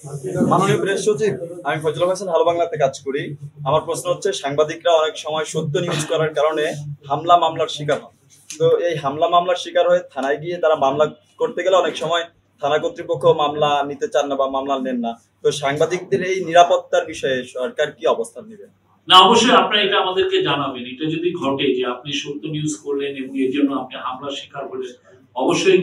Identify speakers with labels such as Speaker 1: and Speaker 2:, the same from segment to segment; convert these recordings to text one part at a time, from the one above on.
Speaker 1: মাননীয় প্রেস সচিব, আমি ফজলুল হাসান হ্যালো বাংলাতে কাজ করি। আমার প্রশ্ন হচ্ছে, সাংবাদিকরা অনেক সময় সত্য নিউজ করার কারণে হামলা মামলার শিকার হন। তো এই হামলা মামলার শিকার হয়ে থানায় গিয়ে তারা মামলা করতে গেলে অনেক সময় থানা কর্তৃপক্ষ মামলা নিতে চান না বা মামলা নেন না। তো সাংবাদিকদের এই নিরাপত্তার বিষয়ে সরকার কি অবস্থান নেবে?
Speaker 2: না, অবশ্যই আপনারা এটা আমাদেরকে জানাবেন। এটা যদি ঘটে যে আপনি সত্য নিউজ করলেন এবং এর জন্য আপনি হামলার শিকার হলেন, অবশ্যই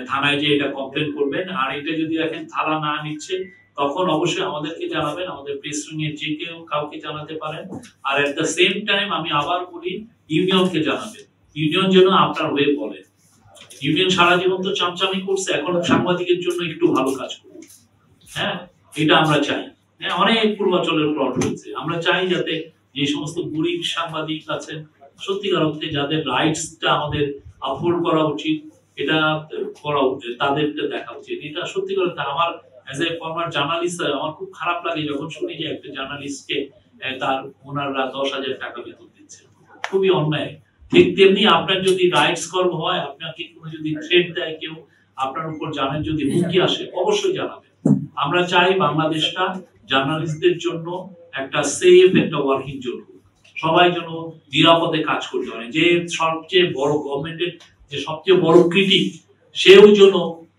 Speaker 2: থানায় যে এটা কমপ্লেন করবেন। আর এটা যদি দেখেন থানা না নিচ্ছে, তখন অবশ্যই আমাদেরকে জানাবেন। আমাদের প্রেস উইংয়ে যে কেউ কাউকে জানাতে পারেন। আর এট দ্য সেম টাইম আমি আবার বলি, ইউনিয়নকে জানাবেন। ইউনিয়ন যেন আপনার হয়ে বলে। ইউনিয়ন সারা জীবন তো চামচামি করছে, এখন সাংবাদিকের জন্য একটু ভালো কাজ করুন। হ্যাঁ, এটা আমরা চাই। হ্যাঁ, অনেক পূর্বাচলের প্লট হয়েছে। আমরা চাই যাতে যে সমস্ত গরিব সাংবাদিক আছেন, সত্যিকার অর্থে যাদের রাইটসটা আমাদের আপহোল্ড করা উচিত, এটা করা উচিত, তাদেরটা দেখা উচিত। এটা সত্যিকার অর্থে আমার অ্যাজ এ ফরমার জার্নালিস্ট আমার খুব খারাপ লাগে যখন শুনি যে একটা জার্নালিস্টকে তার ওনাররা 10,000 টাকা বেতন দিচ্ছে। খুবই অন্যায়। ঠিক তেমনি আপনার যদি রাইটস কর্ম হয়, আপনাকে কোনো যদি থ্রেট দেয় কেউ, আপনার উপর জানেন যদি হুমকি আসে, অবশ্যই জানাবেন। আমরা চাই বাংলাদেশটা জার্নালিস্টদের জন্য একটা সেফ একটা ওয়ার্কিং জোন, সবাই যেন নিরাপদে কাজ করতে পারে। যে সবচেয়ে বড় গভর্নমেন্টের যে সবচেয়ে বড় ক্রিটিক, সেও যেন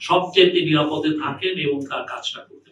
Speaker 2: সবচেয়ে নিরাপদে থাকেন এবং তার কাজটা করতে